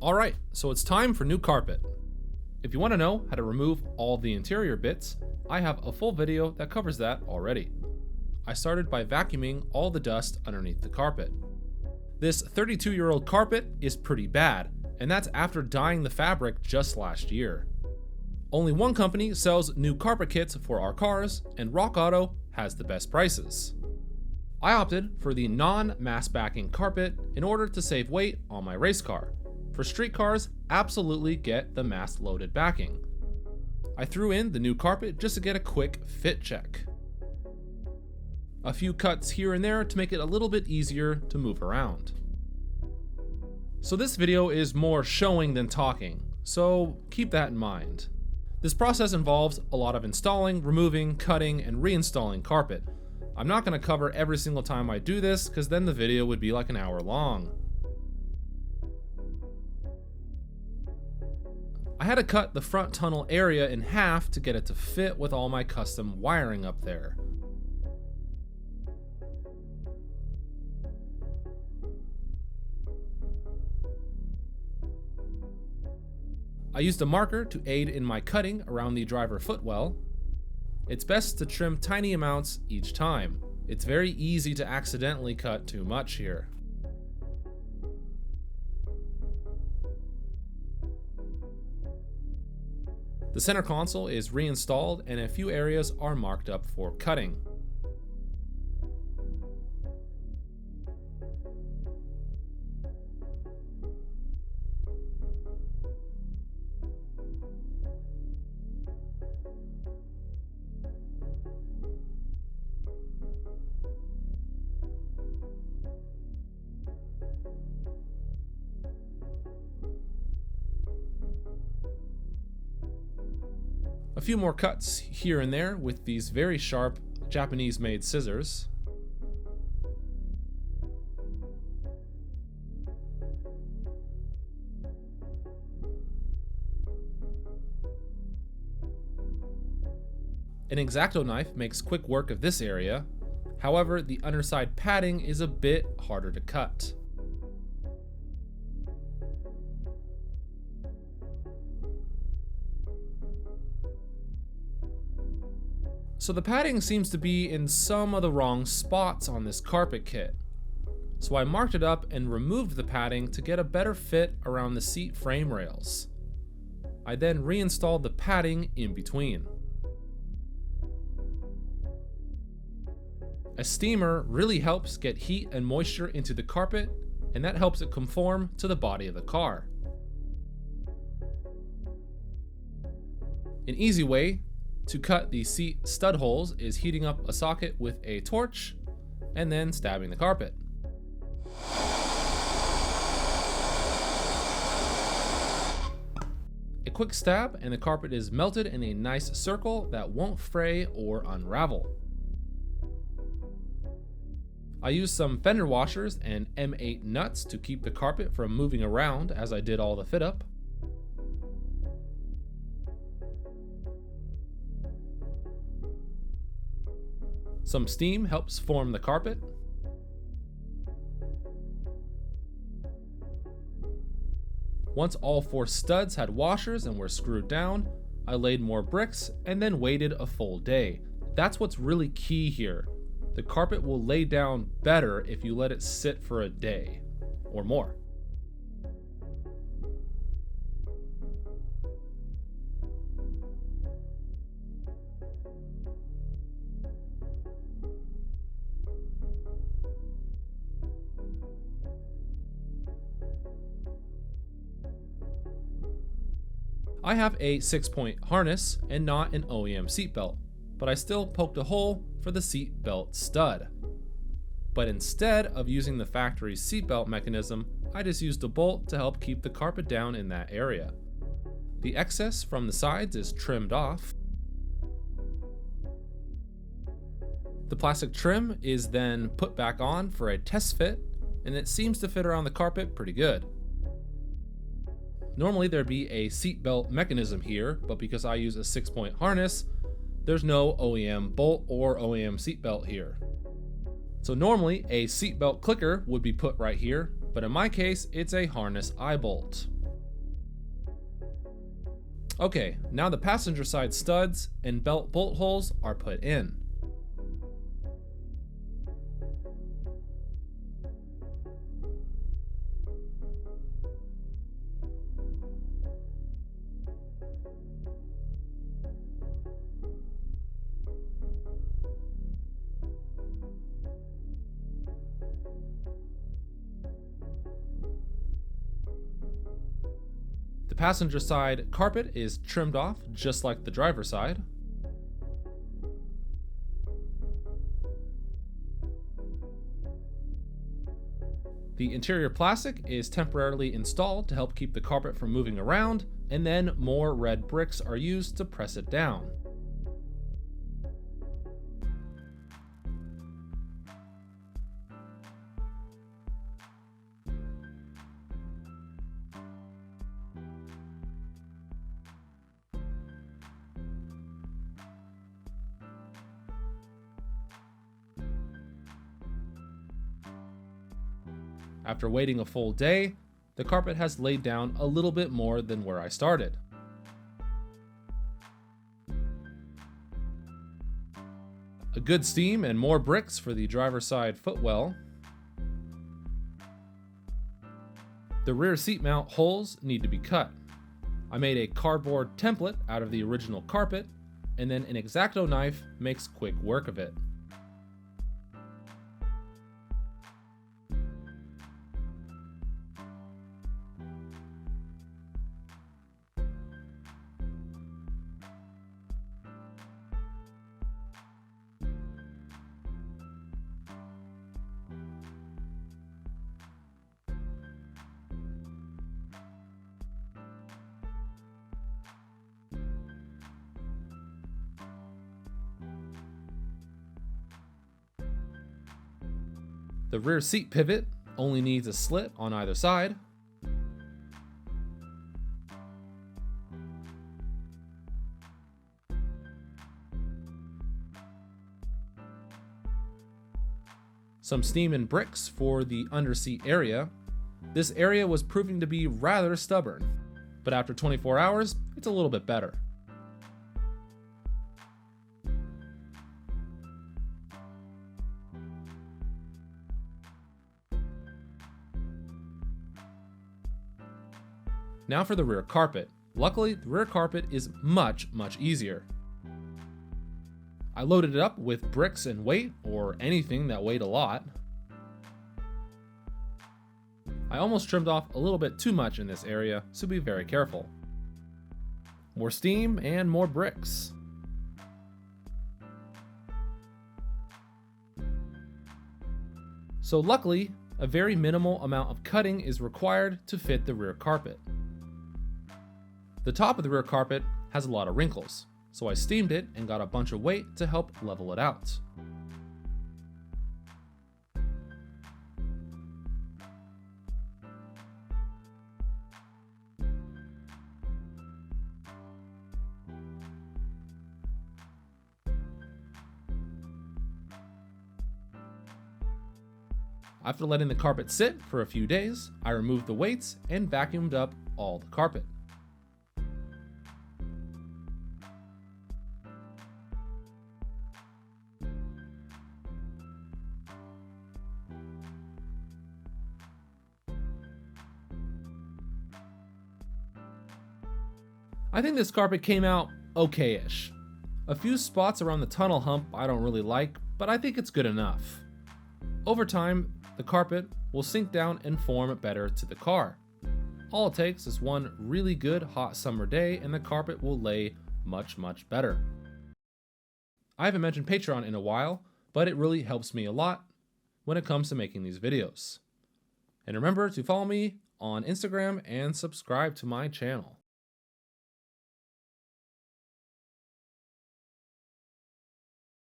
Alright, so it's time for new carpet. If you want to know how to remove all the interior bits, I have a full video that covers that already. I started by vacuuming all the dust underneath the carpet. This 32-year-old carpet is pretty bad, and that's after dyeing the fabric just last year. Only one company sells new carpet kits for our cars, and Rock Auto has the best prices. I opted for the non-mass backing carpet in order to save weight on my race car. For street cars, absolutely get the mass loaded backing. I threw in the new carpet just to get a quick fit check. A few cuts here and there to make it a little bit easier to move around. So this video is more showing than talking, so keep that in mind. This process involves a lot of installing, removing, cutting, and reinstalling carpet. I'm not going to cover every single time I do this, because then the video would be like an hour long. I had to cut the front tunnel area in half to get it to fit with all my custom wiring up there. I used a marker to aid in my cutting around the driver footwell. It's best to trim tiny amounts each time. It's very easy to accidentally cut too much here. The center console is reinstalled and a few areas are marked up for cutting. A few more cuts here and there with these very sharp Japanese-made scissors. An X-Acto knife makes quick work of this area. However, the underside padding is a bit harder to cut. So the padding seems to be in some of the wrong spots on this carpet kit. So I marked it up and removed the padding to get a better fit around the seat frame rails. I then reinstalled the padding in between. A steamer really helps get heat and moisture into the carpet, and that helps it conform to the body of the car. An easy way to cut the seat stud holes is heating up a socket with a torch and then stabbing the carpet. A quick stab and the carpet is melted in a nice circle that won't fray or unravel. I used some fender washers and M8 nuts to keep the carpet from moving around as I did all the fit up. Some steam helps form the carpet. Once all 4 studs had washers and were screwed down, I laid more bricks and then waited a full day. That's what's really key here. The carpet will lay down better if you let it sit for a day or more. I have a 6-point harness and not an OEM seatbelt, but I still poked a hole for the seatbelt stud. But instead of using the factory seatbelt mechanism, I just used a bolt to help keep the carpet down in that area. The excess from the sides is trimmed off. The plastic trim is then put back on for a test fit, and it seems to fit around the carpet pretty good. Normally there'd be a seatbelt mechanism here, but because I use a 6-point harness, there's no OEM bolt or OEM seatbelt here. So normally a seatbelt clicker would be put right here, but in my case, it's a harness eye bolt. Okay, now the passenger side studs and belt bolt holes are put in. The passenger side carpet is trimmed off just like the driver's side. The interior plastic is temporarily installed to help keep the carpet from moving around, and then more red bricks are used to press it down. After waiting a full day, the carpet has laid down a little bit more than where I started. A good steam and more bricks for the driver's side footwell. The rear seat mount holes need to be cut. I made a cardboard template out of the original carpet, and then an X-Acto knife makes quick work of it. The rear seat pivot only needs a slit on either side. Some steam and bricks for the underseat area. This area was proving to be rather stubborn, but after 24 hours, it's a little bit better. Now for the rear carpet. Luckily, the rear carpet is much easier. I loaded it up with bricks and weight, or anything that weighed a lot. I almost trimmed off a little bit too much in this area, so be very careful. More steam and more bricks. So luckily, a very minimal amount of cutting is required to fit the rear carpet. The top of the rear carpet has a lot of wrinkles, so I steamed it and got a bunch of weight to help level it out. After letting the carpet sit for a few days, I removed the weights and vacuumed up all the carpet. I think this carpet came out okay-ish. A few spots around the tunnel hump I don't really like, but I think it's good enough. Over time, the carpet will sink down and form better to the car. All it takes is one really good hot summer day and the carpet will lay much better. I haven't mentioned Patreon in a while, but it really helps me a lot when it comes to making these videos. And remember to follow me on Instagram and subscribe to my channel.